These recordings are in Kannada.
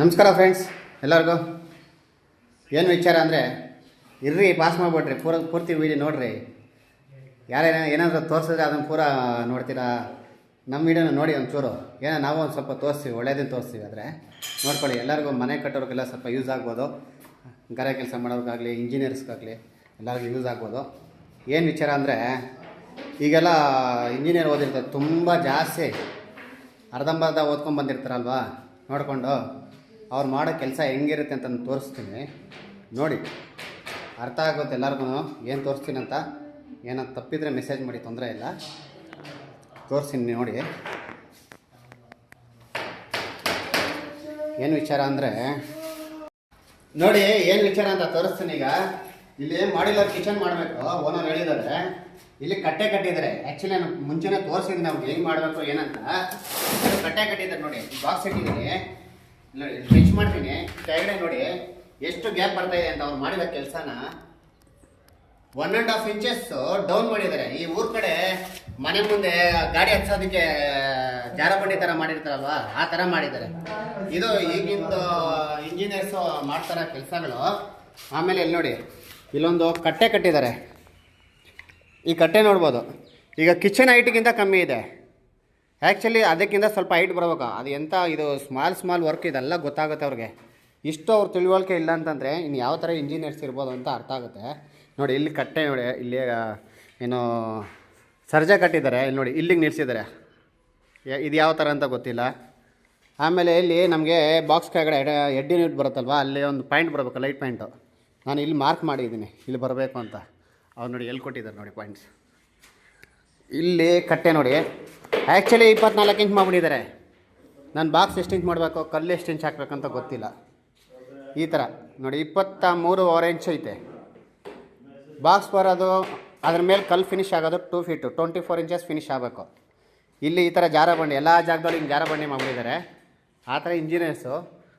ನಮಸ್ಕಾರ ಫ್ರೆಂಡ್ಸ್, ಎಲ್ಲರಿಗೂ ಏನು ವಿಚಾರ ಅಂದರೆ ಇರ್ರಿ ಪಾಸ್ ಮಾಡಿಬಿಡ್ರಿ, ಪೂರ್ತಿ ವೀಡಿಯೋ ನೋಡಿರಿ. ಯಾರೇನ ಏನಾದರೂ ತೋರಿಸಿದ್ರೆ ಅದನ್ನು ಪೂರ ನೋಡ್ತೀರಾ. ನಮ್ಮ ವೀಡಿಯೋನ ನೋಡಿ ಒಂಚೂರು ಏನೋ ನಾವು ಒಂದು ಸ್ವಲ್ಪ ತೋರಿಸ್ತೀವಿ, ಒಳ್ಳೇದನ್ನು ತೋರಿಸ್ತೀವಿ. ಆದರೆ ನೋಡ್ಕೊಳ್ಳಿ, ಎಲ್ಲರಿಗೂ ಮನೆ ಕಟ್ಟೋರಿಗೆಲ್ಲ ಸ್ವಲ್ಪ ಯೂಸ್ ಆಗ್ಬೋದು. ಗಾರೆ ಕೆಲಸ ಮಾಡೋರಿಗಾಗಲಿ, ಇಂಜಿನಿಯರ್ಸ್ಗಾಗಲಿ ಎಲ್ಲರಿಗೂ ಯೂಸ್ ಆಗ್ಬೋದು. ಏನು ವಿಚಾರ ಅಂದರೆ ಈಗೆಲ್ಲ ಇಂಜಿನಿಯರ್ ಓದಿರ್ತಾರೆ, ತುಂಬ ಜಾಸ್ತಿ ಅರ್ಧಂಬರ್ಧ ಓದ್ಕೊಂಡು ಬಂದಿರ್ತಾರಲ್ವ. ನೋಡಿಕೊಂಡು ಅವ್ರು ಮಾಡೋ ಕೆಲಸ ಹೆಂಗಿರುತ್ತೆ ಅಂತ ತೋರಿಸ್ತೀನಿ ನೋಡಿ, ಅರ್ಥ ಆಗುತ್ತೆ ಎಲ್ಲರಿಗೂ ಏನು ತೋರಿಸ್ತೀನಿ ಅಂತ. ಏನೋ ತಪ್ಪಿದರೆ ಮೆಸೇಜ್ ಮಾಡಿ, ತೊಂದರೆ ಇಲ್ಲ. ತೋರಿಸ್ತೀನಿ ನೋಡಿ. ಏನು ವಿಚಾರ ಅಂದರೆ ನೋಡಿ, ಏನು ವಿಚಾರ ಅಂತ ತೋರಿಸ್ತೀನಿ. ಈಗ ಇಲ್ಲಿ ಮಾಡಿಲ್ಲ ಕಿಚನ್ ಮಾಡಬೇಕು, ಓನರ್ ಹೇಳಿದ್ದಾರೆ. ಇಲ್ಲಿ ಕಟ್ಟೆ ಕಟ್ಟಿದ್ದಾರೆ. ಆ್ಯಕ್ಚುಲಿ ನಾನು ಮುಂಚೆನೇ ತೋರಿಸಿದ್ದೀನಿ ಅವ್ರಿಗೆ ಹೆಂಗೆ ಮಾಡಬೇಕು ಏನಂತ. ಕಟ್ಟೆ ಕಟ್ಟಿದ್ದಾರೆ ನೋಡಿ, ಬಾಕ್ಸ್ ಇಟ್ಟಿದ್ದೀನಿ ನೋಡಿ, ಸ್ಟಿಚ್ ಮಾಡ್ತೀನಿ. ಕೆಳಗಡೆ ನೋಡಿ ಎಷ್ಟು ಗ್ಯಾಪ್ ಬರ್ತಾ ಇದೆ ಅಂತ. ಅವ್ರು ಮಾಡಿದ ಕೆಲಸನ 1.5 inches ಡೌನ್ ಮಾಡಿದ್ದಾರೆ. ಈ ಊರ್ ಕಡೆ ಮನೆ ಮುಂದೆ ಗಾಡಿ ಹಚ್ಚೋದಕ್ಕೆ ಜಾರಬಂಡಿ ಥರ ಮಾಡಿರ್ತಾರಲ್ವ, ಆ ಥರ ಮಾಡಿದ್ದಾರೆ. ಇದು ಈಗಿಂದು ಇಂಜಿನಿಯರ್ಸು ಮಾಡ್ತಾರ ಕೆಲಸಗಳು. ಆಮೇಲೆ ಇಲ್ಲಿ ನೋಡಿ, ಇಲ್ಲೊಂದು ಕಟ್ಟೆ ಕಟ್ಟಿದ್ದಾರೆ. ಈ ಕಟ್ಟೆ ನೋಡ್ಬೋದು. ಈಗ ಕಿಚನ್ ಹೈಟ್ಗಿಂತ ಕಮ್ಮಿ ಇದೆ. ಆ್ಯಕ್ಚುಲಿ ಅದಕ್ಕಿಂತ ಸ್ವಲ್ಪ ಹೈಟ್ ಬರ್ಬೇಕು. ಅದು ಎಂಥ ಇದು ಸ್ಮಾಲ್ ವರ್ಕ್, ಇದೆಲ್ಲ ಗೊತ್ತಾಗುತ್ತೆ ಅವ್ರಿಗೆ. ಇಷ್ಟು ಅವ್ರ ತಿಳುವಳಿಕೆ ಇಲ್ಲ ಅಂತಂದರೆ ಇನ್ನು ಯಾವ ಥರ ಇಂಜಿನಿಯರ್ಸ್ ಇರ್ಬೋದು ಅಂತ ಅರ್ಥ ಆಗುತ್ತೆ. ನೋಡಿ ಇಲ್ಲಿ ಕಟ್ಟೆ ನೋಡಿ, ಇಲ್ಲಿ ಏನು ಸರ್ಜಾ ಕಟ್ಟಿದ್ದಾರೆ. ಇಲ್ಲಿ ನೋಡಿ, ಇಲ್ಲಿಗೆ ನಿಲ್ಲಿಸಿದ್ದಾರೆ. ಇದು ಯಾವ ಥರ ಅಂತ ಗೊತ್ತಿಲ್ಲ. ಆಮೇಲೆ ಇಲ್ಲಿ ನಮಗೆ ಬಾಕ್ಸ್ ಕೆಳಗಡೆ ಹೆಡ್ ಯೂನಿಟ್ ಬರುತ್ತಲ್ವ, ಅಲ್ಲಿ ಒಂದು ಪಾಯಿಂಟ್ ಬರಬೇಕು, ಲೈಟ್ ಪಾಯಿಂಟು. ನಾನು ಇಲ್ಲಿ ಮಾರ್ಕ್ ಮಾಡಿದ್ದೀನಿ, ಇಲ್ಲಿ ಬರಬೇಕು ಅಂತ. ಅವ್ರು ನೋಡಿ ಎಲ್ಲಿ ಕೊಟ್ಟಿದ್ದಾರೆ ನೋಡಿ ಪಾಯಿಂಟ್ಸ್. ಇಲ್ಲಿ ಕಟ್ಟೆ ನೋಡಿ, ಆ್ಯಕ್ಚುಲಿ 24 ಇಂಚ್ ಮಾಡಿಬಿಟ್ಟಿದ್ದಾರೆ. ನಾನು ಬಾಕ್ಸ್ ಎಷ್ಟು ಇಂಚ್ ಮಾಡಬೇಕು, ಕಲ್ಲು ಎಷ್ಟು ಇಂಚ್ ಹಾಕ್ಬೇಕಂತ ಗೊತ್ತಿಲ್ಲ. ಈ ಥರ ನೋಡಿ 23 ಇಂಚ್ ಐತೆ ಬಾಕ್ಸ್ ಬರೋದು. ಅದ್ರ ಮೇಲೆ ಕಲ್ಲು ಫಿನಿಷ್ ಆಗೋದು 2 feet 24 inches ಫಿನಿಷ್ ಆಗಬೇಕು. ಇಲ್ಲಿ ಈ ಥರ ಜಾರಬಂಡಿ ಎಲ್ಲ ಜಾಗದಲ್ಲಿ ಹಿಂಗೆ ಜಾರಬಂಡಿ ಮಾಡಿಬಿಟ್ಟಿದ್ದಾರೆ. ಆ ಥರ ಇಂಜಿನಿಯರ್ಸು.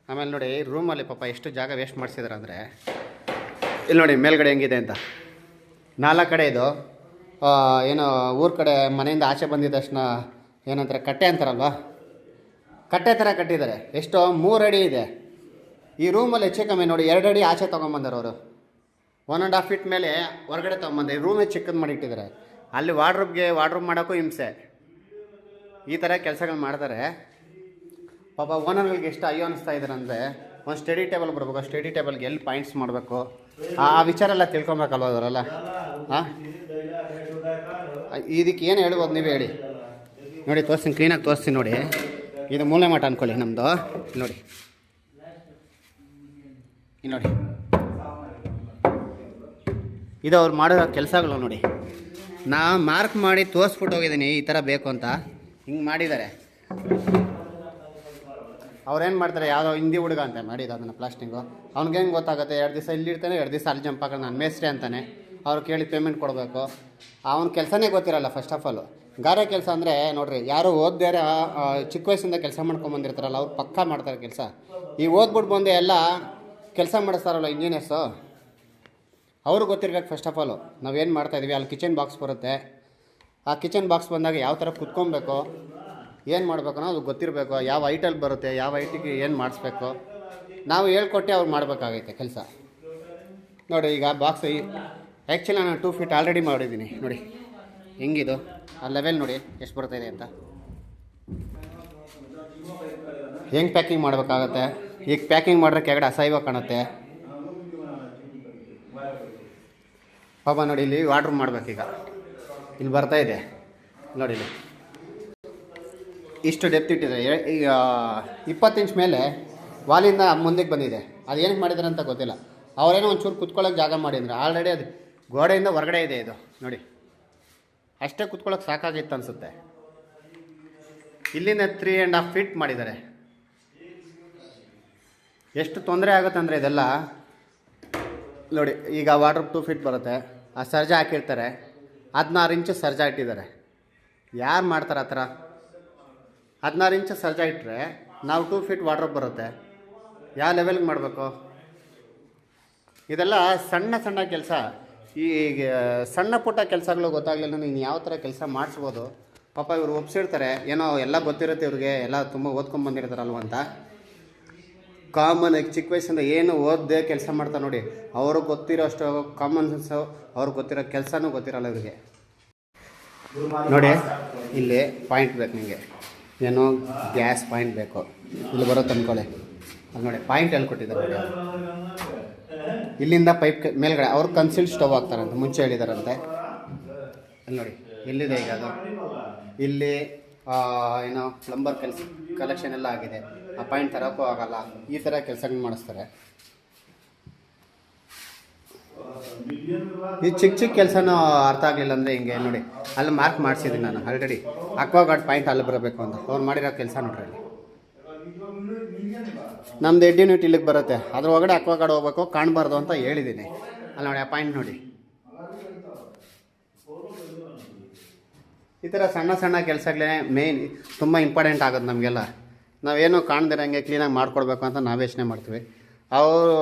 ಆಮೇಲೆ ನೋಡಿ ರೂಮಲ್ಲಿ ಪಾಪ ಎಷ್ಟು ಜಾಗ ವೇಸ್ಟ್ ಮಾಡಿಸಿದ್ದಾರೆ ಅಂದರೆ, ಇಲ್ಲಿ ನೋಡಿ ಮೇಲ್ಗಡೆ ಹೆಂಗಿದೆ ಅಂತ. 4 ಕಡೆ ಇದು ಏನು ಊರ ಕಡೆ ಮನೆಯಿಂದ ಆಚೆ ಬಂದಿದ್ದ ತಕ್ಷಣ ಏನಂತಾರೆ, ಕಟ್ಟೆ ಅಂತಾರಲ್ವ, ಕಟ್ಟೆ ಥರ ಕಟ್ಟಿದ್ದಾರೆ. ಎಷ್ಟೋ 3 ಅಡಿ ಇದೆ. ಈ ರೂಮಲ್ಲಿ ಹೆಚ್ಚು ಕಮ್ಮಿ ನೋಡಿ 2 ಅಡಿ ಆಚೆ ತೊಗೊಂಬಂದರು ಅವರು. 1.5 feet ಮೇಲೆ ಹೊರಗಡೆ ತೊಗೊಂಬಂದೆ. ಈ ರೂಮೇ ಚಿಕ್ಕದು ಮಾಡಿಟ್ಟಿದ್ದಾರೆ. ಅಲ್ಲಿ ವಾರ್ಡ್ರೂಮ್ ಮಾಡೋಕ್ಕೂ ಹಿಂಸೆ. ಈ ಥರ ಕೆಲಸಗಳು ಮಾಡ್ತಾರೆ. ಪಾಪ ಓನರ್ಗಳಿಗೆ ಎಷ್ಟು ಅಯ್ಯೋ ಅನ್ನಿಸ್ತಾ ಇದ್ದಾರೆ ಅಂದರೆ, ಒಂದು ಸ್ಟಡಿ ಟೇಬಲ್ ಬರಬೇಕು. ಸ್ಟಡಿ ಟೇಬಲ್ಗೆ ಎಲ್ಲಿ ಪಾಯಿಂಟ್ಸ್ ಮಾಡಬೇಕು, ಆ ವಿಚಾರ ಎಲ್ಲ ತಿಳ್ಕೊಬೇಕಲ್ವ ಅವರೆಲ್ಲ. ಹಾಂ, ಇದಕ್ಕೆ ಏನು ಹೇಳ್ಬೋದು ನೀವೇ ಹೇಳಿ. ನೋಡಿ ತೋರಿಸ್ತೀನಿ, ಕ್ಲೀನಾಗಿ ತೋರಿಸ್ತೀನಿ ನೋಡಿ. ಇದು ಮೂಲೆ ಮಠ ಅಂದ್ಕೊಳ್ಳಿ ನಮ್ಮದು. ನೋಡಿ ಇಲ್ಲಿ ನೋಡಿ, ಇದು ಅವ್ರು ಮಾಡಿರೋ ಕೆಲಸಗಳು ನೋಡಿ. ನಾ ಮಾರ್ಕ್ ಮಾಡಿ ತೋರಿಸ್ಬಿಟ್ಟು ಹೋಗಿದ್ದೀನಿ, ಈ ಥರ ಬೇಕು ಅಂತ. ಹಿಂಗೆ ಮಾಡಿದ್ದಾರೆ. ಅವ್ರೇನು ಮಾಡ್ತಾರೆ, ಯಾವುದೋ ಹಿಂದಿ ಹುಡುಗ ಅಂತ ಮಾಡಿದ್ದು ಅದನ್ನು ಪ್ಲಾಸ್ಟಿಂಗು. ಅವ್ನಿಗೆ ಹೆಂಗೆ ಗೊತ್ತಾಗುತ್ತೆ, 2 ದಿವಸ ಇಲ್ಲಿರ್ತಾನೆ, 2 ದಿವಸ ಅಲ್ಲಿ ಜಂಪ್ ಹಾಕೋದು. ನಾನು ಮೇಸ್ತ್ರಿ ಅಂತಾನೆ, ಅವ್ರು ಕೇಳಿ ಪೇಮೆಂಟ್ ಕೊಡಬೇಕು. ಅವನ ಕೆಲಸನೇ ಗೊತ್ತಿರಲ್ಲ ಫಸ್ಟ್ ಆಫ್ ಆಲು. ಗಾರೆ ಕೆಲಸ ಅಂದರೆ ನೋಡಿರಿ, ಯಾರು ಓದ್ದೇರೆ ಚಿಕ್ಕ ವಯಸ್ಸಿಂದ ಕೆಲಸ ಮಾಡ್ಕೊಂಬಂದಿರ್ತಾರಲ್ಲ, ಅವ್ರು ಪಕ್ಕಾ ಮಾಡ್ತಾರೆ ಕೆಲಸ. ಈ ಓದ್ಬಿಟ್ಟು ಬಂದು ಎಲ್ಲ ಕೆಲಸ ಮಾಡಿಸ್ತಾರಲ್ಲ ಇಂಜಿನಿಯರ್ಸು, ಅವ್ರಿಗೆ ಗೊತ್ತಿರ್ಬೇಕು ಫಸ್ಟ್ ಆಫ್ ಆಲು ನಾವೇನು ಮಾಡ್ತಾಯಿದ್ವಿ. ಅಲ್ಲಿ ಕಿಚನ್ ಬಾಕ್ಸ್ ಬರುತ್ತೆ. ಆ ಕಿಚನ್ ಬಾಕ್ಸ್ ಬಂದಾಗ ಯಾವ ಥರ ಕುತ್ಕೊಬೇಕು, ಏನು ಮಾಡಬೇಕು ಅನ್ನೋದು ಗೊತ್ತಿರಬೇಕು. ಯಾವ ಹೈಟಲ್ಲಿ ಬರುತ್ತೆ, ಯಾವ ಹೈಟಿಗೆ ಏನು ಮಾಡಿಸ್ಬೇಕು, ನಾವು ಹೇಳ್ಕೊಟ್ಟೆ ಅವ್ರು ಮಾಡಬೇಕಾಗೈತೆ ಕೆಲಸ. ನೋಡಿ ಈಗ ಬಾಕ್ಸ್ ಆ್ಯಕ್ಚುಲಿ ನಾನು 2 feet ಆಲ್ರೆಡಿ ಮಾಡಿದ್ದೀನಿ. ನೋಡಿ ಹೆಂಗಿದು, ಆ ಲೆವೆಲ್ ನೋಡಿ ಎಷ್ಟು ಬರ್ತಾಯಿದೆ ಅಂತ. ಹೆಂಗೆ ಪ್ಯಾಕಿಂಗ್ ಮಾಡಬೇಕಾಗತ್ತೆ. ಈಗ ಪ್ಯಾಕಿಂಗ್ ಮಾಡಿದ್ರೆ ಕೆಳಗಡೆ ಅಸಹ್ಯವಾಗಿ ಕಾಣುತ್ತೆ ಪಾಪ. ನೋಡಿ ಇಲ್ಲಿ ವಾರ್ಡ್ರೂಮ್ ಮಾಡಬೇಕೀಗ. ಇಲ್ಲಿ ಬರ್ತಾಯಿದೆ ನೋಡಿ, ಇಲ್ಲಿ ಇಷ್ಟು ಡೆಪ್ತ್ ಇಟ್ಟಿದೆ. ಈಗ 20 inch ಮೇಲೆ ವಾಲಿಂದ ಮುಂದಕ್ಕೆ ಬಂದಿದೆ. ಅದು ಏನಕ್ಕೆ ಮಾಡಿದ್ದಾರೆ ಅಂತ ಗೊತ್ತಿಲ್ಲ. ಅವರೇನೋ ಒಂಚೂರು ಕುತ್ಕೊಳ್ಳೋಕೆ ಜಾಗ ಮಾಡಿದ್ರೆ, ಆಲ್ರೆಡಿ ಅದು ಗೋಡೆಯಿಂದ ಹೊರಗಡೆ ಇದೆ. ಇದು ನೋಡಿ, ಅಷ್ಟೇ ಕುತ್ಕೊಳ್ಳೋಕೆ ಸಾಕಾಗಿತ್ತು ಅನಿಸುತ್ತೆ. ಇಲ್ಲಿಂದ 3.5 feet ಮಾಡಿದ್ದಾರೆ. ಎಷ್ಟು ತೊಂದರೆ ಆಗುತ್ತೆ ಅಂದರೆ ಇದೆಲ್ಲ ನೋಡಿ. ಈಗ ವಾರ್ಡ್ರೋಬ್ 2 feet ಬರುತ್ತೆ. ಆ ಸರ್ಜಾ ಹಾಕಿರ್ತಾರೆ, 16 inch ಸರ್ಜಾ ಇಟ್ಟಿದ್ದಾರೆ. ಯಾರು ಮಾಡ್ತಾರೆ ಆ ಥರ? 16 inch ಸರ್ಜಾ ಇಟ್ಟರೆ ನಾವು 2 feet ವಾರ್ಡ್ರೋಬ್ ಬರುತ್ತೆ. ಯಾವ ಲೆವೆಲ್ಗೆ ಮಾಡಬೇಕು? ಇದೆಲ್ಲ ಸಣ್ಣ ಸಣ್ಣ ಕೆಲಸ. ಈಗ ಸಣ್ಣ ಪುಟ್ಟ ಕೆಲಸಗಳು ಗೊತ್ತಾಗಲಿಲ್ಲ ನೀನು ಯಾವ ಥರ ಕೆಲಸ ಮಾಡಿಸ್ಬೋದು. ಪಾಪ ಇವರು ಒಪ್ಸಿರ್ತಾರೆ, ಏನೋ ಎಲ್ಲ ಗೊತ್ತಿರುತ್ತೆ ಇವ್ರಿಗೆ, ಎಲ್ಲ ತುಂಬ ಓದ್ಕೊಂಡು ಬಂದಿರ್ತಾರಲ್ವ ಅಂತ. ಕಾಮನ್ ಆಗಿ ಚಿಕ್ಕ ವಯಸ್ಸಿಂದ ಏನು ಓದದೆ ಕೆಲಸ ಮಾಡ್ತಾರೆ ನೋಡಿ, ಅವ್ರಿಗೆ ಗೊತ್ತಿರೋ ಅಷ್ಟು ಕಾಮನ್ ಸೆನ್ಸು, ಅವ್ರಿಗೆ ಗೊತ್ತಿರೋ ಕೆಲಸನೂ ಗೊತ್ತಿರಲ್ಲ ಇವರಿಗೆ. ನೋಡಿ ಇಲ್ಲಿ ಪಾಯಿಂಟ್ ಬೇಕು ನಿಮಗೆ, ಏನೋ ಗ್ಯಾಸ್ ಪಾಯಿಂಟ್ ಬೇಕು, ಇಲ್ಲಿ ಬರುತ್ತೆ ಅಂದ್ಕೊಳ್ಳಿ. ಅದು ನೋಡಿ ಪಾಯಿಂಟ್ ಎಲ್ಲಿ ಕೊಟ್ಟಿದ್ದಾರೆ ನೋಡಿ, ಇಲ್ಲಿಂದ ಪೈಪ್ ಮೇಲ್ಗಡೆ ಅವ್ರು ಕನ್ಸಿಲ್ಡ್ ಸ್ಟವ್ ಹಾಕ್ತಾರಂತೆ, ಮುಂಚೆ ಹೇಳಿದಾರಂತೆ. ಅಲ್ಲಿ ನೋಡಿ ಎಲ್ಲಿದೆ ಈಗ ಅದು, ಇಲ್ಲಿ ಏನೋ ಪ್ಲಂಬರ್ ಕಲೆಕ್ಷನ್ ಎಲ್ಲ ಆಗಿದೆ, ಆ ಪಾಯಿಂಟ್ ತರೋಕ್ಕೂ ಆಗಲ್ಲ, ಈ ಥರ ಕೆಲಸಗಳು ಮಾಡಿಸ್ತಾರೆ. ಈ ಚಿಕ್ಕ ಚಿಕ್ಕ ಕೆಲಸನೂ ಅರ್ಥ ಆಗಲಿಲ್ಲ ಅಂದರೆ ಹಿಂಗೆ ನೋಡಿ, ಅಲ್ಲಿ ಮಾರ್ಕ್ ಮಾಡಿಸಿದ್ದೀನಿ ನಾನು ಆಲ್ರೆಡಿ, ಅಕ್ವಾಗಾರ್ಡ್ ಪಾಯಿಂಟ್ ಅಲ್ಲಿ ಬರಬೇಕು ಅಂತ. ಅವ್ರು ಮಾಡಿರೋ ಕೆಲಸ ನೋಡ್ರಿ ಅಲ್ಲಿ. ನಮ್ದು 8 ಯೂನಿಟ್ ಇಲ್ಲಿಗೆ ಬರುತ್ತೆ, ಅದ್ರ ಒಳಗಡೆ ಅಕ್ವಾಗಾರ್ಡ್ ಹೋಗ್ಬೇಕು, ಕಾಣಬಾರ್ದು ಅಂತ ಹೇಳಿದ್ದೀನಿ. ಅಲ್ಲಿ ನೋಡಿ ಆ ಪಾಯಿಂಟ್ ನೋಡಿ. ಈ ಥರ ಸಣ್ಣ ಸಣ್ಣ ಕೆಲಸಗಳೇ ಮೇಯ್ನ್ ತುಂಬ ಇಂಪಾರ್ಟೆಂಟ್ ಆಗೋದು ನಮಗೆಲ್ಲ. ನಾವೇನೋ ಕಾಣ್ದಿರಂಗೆ ಕ್ಲೀನಾಗಿ ಮಾಡ್ಕೊಡ್ಬೇಕು ಅಂತ ನಾವು ಯೋಚನೆ ಮಾಡ್ತೀವಿ. ಅವರು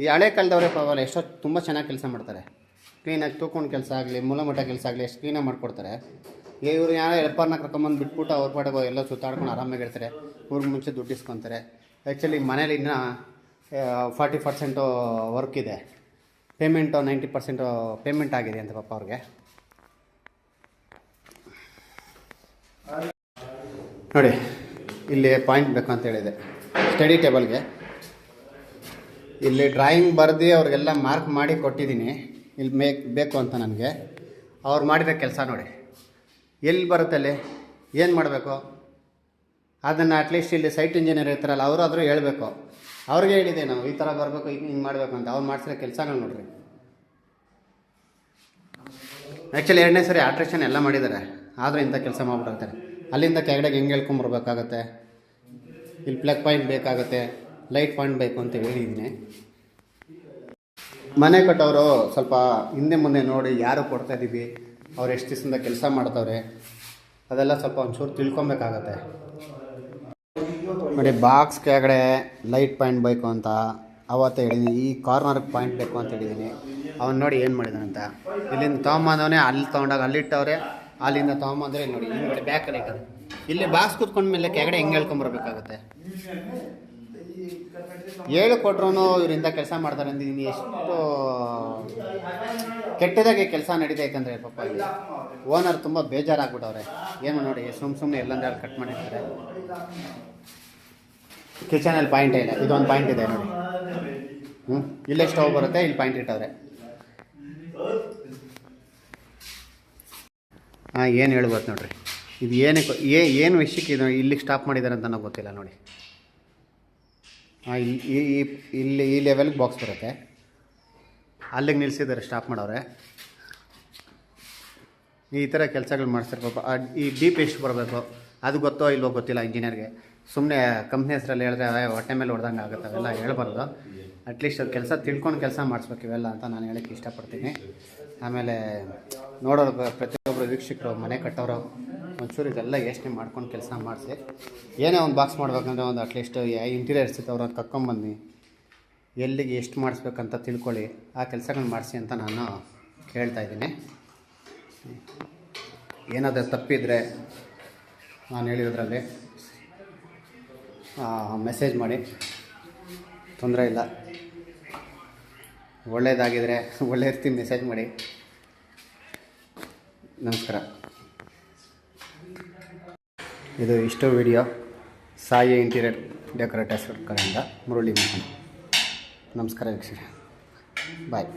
ಈ ಹಳೆ ಕಾಲದವರೇ ಪರವಾಗಿಲ್ಲ, ಎಷ್ಟೋ ತುಂಬ ಚೆನ್ನಾಗಿ ಕೆಲಸ ಮಾಡ್ತಾರೆ. ಕ್ಲೀನಾಗಿ ತೂಕೊಂಡು ಕೆಲಸ ಆಗಲಿ, ಮೂಲಮಟ್ಟ ಕೆಲಸ ಆಗಲಿ ಎಷ್ಟು ಕ್ಲೀನಾಗಿ ಮಾಡ್ಕೊಡ್ತಾರೆ. ಇವರು ಯಾರೋ ಹೆಲ್ಪರ್ನ ಕರ್ಕೊಂಬಂದು ಬಿಟ್ಬಿಟ್ಟು ಅವ್ರ ಪಾಟಿಗೆ ಎಲ್ಲ ಸುತ್ತಾಡ್ಕೊಂಡು ಆರಾಮಾಗಿರ್ತಾರೆ, ಊರಿಗೆ ಮುಂಚೆ ದುಡ್ಡು ಇಸ್ಕೊತಾರೆ. ಆ್ಯಕ್ಚುಲಿ ಮನೇಲಿ ಇನ್ನೂ 40% ವರ್ಕ್ ಇದೆ, ಪೇಮೆಂಟು 90% ಪೇಮೆಂಟ್ ಆಗಿದೆ ಅಂತ ಪಾಪ ಅವ್ರಿಗೆ. ನೋಡಿ ಇಲ್ಲಿ ಪಾಯಿಂಟ್ ಬೇಕು ಅಂತ ಹೇಳಿದೆ ಸ್ಟಡಿ ಟೇಬಲ್ಗೆ. ಇಲ್ಲಿ ಡ್ರಾಯಿಂಗ್ ಬರೆದು ಅವ್ರಿಗೆಲ್ಲ ಮಾರ್ಕ್ ಮಾಡಿ ಕೊಟ್ಟಿದ್ದೀನಿ, ಇಲ್ಲಿ ಬೇಕು ಅಂತ ನನಗೆ. ಅವ್ರು ಮಾಡಿರೋ ಕೆಲಸ ನೋಡಿ ಎಲ್ಲಿ ಬರುತ್ತೆ, ಅಲ್ಲಿ ಏನು ಮಾಡಬೇಕು ಅದನ್ನು ಅಟ್ಲೀಸ್ಟ್ ಇಲ್ಲಿ ಸೈಟ್ ಇಂಜಿನಿಯರ್ ಇರ್ತಾರಲ್ಲ ಅವರಾದರೂ ಹೇಳಬೇಕು. ಅವ್ರಿಗೆ ಹೇಳಿದೆ ನಾವು ಈ ಥರ ಬರಬೇಕು, ಹಿಂಗೆ ಮಾಡಬೇಕು ಅಂತ. ಅವ್ರು ಮಾಡಿಸಿರೋ ಕೆಲಸಗಳು ನೋಡ್ರಿ. ಆ್ಯಕ್ಚುಲಿ 2ನೇ ಸರಿ ಆಲ್ಟ್ರೇಷನ್ ಎಲ್ಲ ಮಾಡಿದ್ದಾರೆ, ಆದರೂ ಇಂಥ ಕೆಲಸ ಮಾಡ್ಬಿಟ್ಟಿರ್ತಾರೆ. ಅಲ್ಲಿಂದ ಕೆಳಗಡೆಗೆ ಹೆಂಗೆ ಹೇಳ್ಕೊಂಬರ್ಬೇಕಾಗತ್ತೆ, ಇಲ್ಲಿ ಪ್ಲಗ್ ಪಾಯಿಂಟ್ ಬೇಕಾಗುತ್ತೆ, ಲೈಟ್ ಪಾಯಿಂಟ್ ಬೇಕು ಅಂತ ಹೇಳಿದ್ದೀನಿ. ಮನೆ ಕಟ್ಟೋರು ಸ್ವಲ್ಪ ಹಿಂದೆ ಮುಂದೆ ನೋಡಿ ಯಾರು ಕೊಡ್ತಾಯಿದ್ದೀವಿ, ಅವ್ರು ಎಷ್ಟು ದಿವಸದಿಂದ ಕೆಲಸ ಮಾಡ್ತವ್ರೆ, ಅದೆಲ್ಲ ಸ್ವಲ್ಪ ಒಂಚೂರು ತಿಳ್ಕೊಬೇಕಾಗತ್ತೆ. ನೋಡಿ ಬಾಕ್ಸ್ ಕೆಳಗಡೆ ಲೈಟ್ ಪಾಯಿಂಟ್ ಬೇಕು ಅಂತ ಅವತ್ತೇ ಹೇಳಿದ್ದೀನಿ. ಈ ಕಾರ್ನರ್ಗೆ ಪಾಯಿಂಟ್ ಬೇಕು ಅಂತ ಹೇಳಿದ್ದೀನಿ. ಅವನು ನೋಡಿ ಏನು ಮಾಡಿದಾನಂತ, ಇಲ್ಲಿಂದ ತೊಗೊಂಬಂದವನೇ ಅಲ್ಲಿ ತೊಗೊಂಡಾಗ ಅಲ್ಲಿಟ್ಟವ್ರೆ, ಅಲ್ಲಿಂದ ತೊಗೊಂಬಂದ್ರೆ ನೋಡಿ ಹಿಂದ್ಗಡೆ ಬ್ಯಾಕಲ್ಲಿ ಇಟ್ಟದೆ. ಇಲ್ಲಿ ಬಾಕ್ಸ್ ಕೂತ್ಕೊಂಡ್ಮೇಲೆ ಕೆಳಗಡೆ ಹೆಂಗೆ ಹೇಳ್ಕೊಂಬರ್ಬೇಕಾಗತ್ತೆ. ಹೇಳಿ ಕೊಟ್ರು ಇವರಿಂದ ಕೆಲಸ ಮಾಡ್ತಾರೆ ಅಂದಿದ್ದೀನಿ. ಎಷ್ಟು ಕೆಟ್ಟದಾಗಿ ಕೆಲಸ ನಡೀತೈತಂದರೆ ಪಾಪ ಇಲ್ಲಿ ಓನರ್ ತುಂಬ ಬೇಜಾರಾಗ್ಬಿಟ್ಟವ್ರೆ. ಏನು ನೋಡಿ ಸುಮ್ಮನೆ ಎಲ್ಲಂದ್ರೆ ಅಲ್ಲಿ ಕಟ್ ಮಾಡಿರ್ತಾರೆ. ಕಿಚನಲ್ಲಿ ಪಾಯಿಂಟೇ ಇಲ್ಲ, ಇದೊಂದು ಪಾಯಿಂಟ್ ಇದೆ ನೋಡಿ. ಇಲ್ಲೇ ಸ್ಟವ್ ಬರುತ್ತೆ, ಇಲ್ಲಿ ಪಾಯಿಂಟ್ ಇಟ್ಟವ್ರೆ. ಏನು ಹೇಳ್ಬೋದು ನೋಡ್ರಿ, ಇದು ಏನಕ್ಕೆ ಏನು ವಿಷಯಕ್ಕೆ ಇದು ಇಲ್ಲಿಗೆ ಸ್ಟಾಪ್ ಮಾಡಿದ್ದಾರೆ ಅಂತ ನನಗೆ ಗೊತ್ತಿಲ್ಲ ನೋಡಿ. ಇಲ್ಲಿ ಈ ಲೆವೆಲ್ಗೆ ಬಾಕ್ಸ್ ಬರುತ್ತೆ, ಅಲ್ಲಿಗೆ ನಿಲ್ಲಿಸಿದ್ದಾರೆ, ಸ್ಟಾಪ್ ಮಾಡವ್ರೆ. ಈ ಥರ ಕೆಲಸಗಳು ಮಾಡಿಸ್ತಾರೆ ಪಾಪ. ಈ ಡೀಪ್ ಎಷ್ಟು ಬರಬೇಕು ಅದು ಗೊತ್ತೋ ಇಲ್ವೋ ಗೊತ್ತಿಲ್ಲ ಇಂಜಿನಿಯರ್ಗೆ. ಸುಮ್ಮನೆ ಕಂಪ್ನಿ ಹೆಸರಲ್ಲಿ ಹೇಳಿದ್ರೆ ಹೊಟ್ಟೆ ಮೇಲೆ ಹೊಡೆದಂಗೆ ಆಗುತ್ತೆ, ಅವೆಲ್ಲ ಹೇಳ್ಬಾರ್ದು. ಅಟ್ಲೀಸ್ಟ್ ಕೆಲಸ ತಿಳ್ಕೊಂಡು ಕೆಲಸ ಮಾಡಿಸ್ಬೇಕು ಇವೆಲ್ಲ ಅಂತ ನಾನು ಹೇಳೋಕ್ಕೆ ಇಷ್ಟಪಡ್ತೀನಿ. ಆಮೇಲೆ ನೋಡೋರು ಪ್ರತಿಯೊಬ್ಬರು ವೀಕ್ಷಕರು ಮನೆ ಕಟ್ಟೋರು ಒಂಚೂರು ಇದೆಲ್ಲ ಯೋಚನೆ ಮಾಡ್ಕೊಂಡು ಕೆಲಸ ಮಾಡಿಸಿ. ಏನೇ ಒಂದು ಬಾಕ್ಸ್ ಮಾಡ್ಬೇಕಂದ್ರೆ ಒಂದು ಅಟ್ಲೀಸ್ಟ್ ಇಂಟೀರಿಯರ್ಸ್ ಇದ್ದವ್ರು ಕರ್ಕೊಂಬಂದು ಎಲ್ಲಿಗೆ ಎಷ್ಟು ಮಾಡಿಸ್ಬೇಕಂತ ತಿಳ್ಕೊಳ್ಳಿ, ಆ ಕೆಲಸಗಳನ್ನ ಮಾಡಿಸಿ ಅಂತ ನಾನು ಹೇಳ್ತಾಯಿದ್ದೀನಿ. ಏನಾದರೂ ತಪ್ಪಿದರೆ ನಾನು ಹೇಳಿರೋದ್ರಲ್ಲಿ ಮೆಸೇಜ್ ಮಾಡಿ, ತೊಂದರೆ ಇಲ್ಲ. ಒಳ್ಳೆಯದಾಗಿದ್ದರೆ ಒಳ್ಳೆ ರೀತಿ ಮೆಸೇಜ್ ಮಾಡಿ. ನಮಸ್ಕಾರ. ಇದು ಇಷ್ಟು ವಿಡಿಯೋ ಸಾಯಿ ಇಂಟೀರಿಯರ್ ಡೆಕೋರೇಟರ್ಸ್ ಕಡೆಯಿಂದ ಮುರಳಿ ಮೋಹನ್. ನಮಸ್ಕಾರ ವೀಕ್ಷಕರೇ, ಬಾಯ್.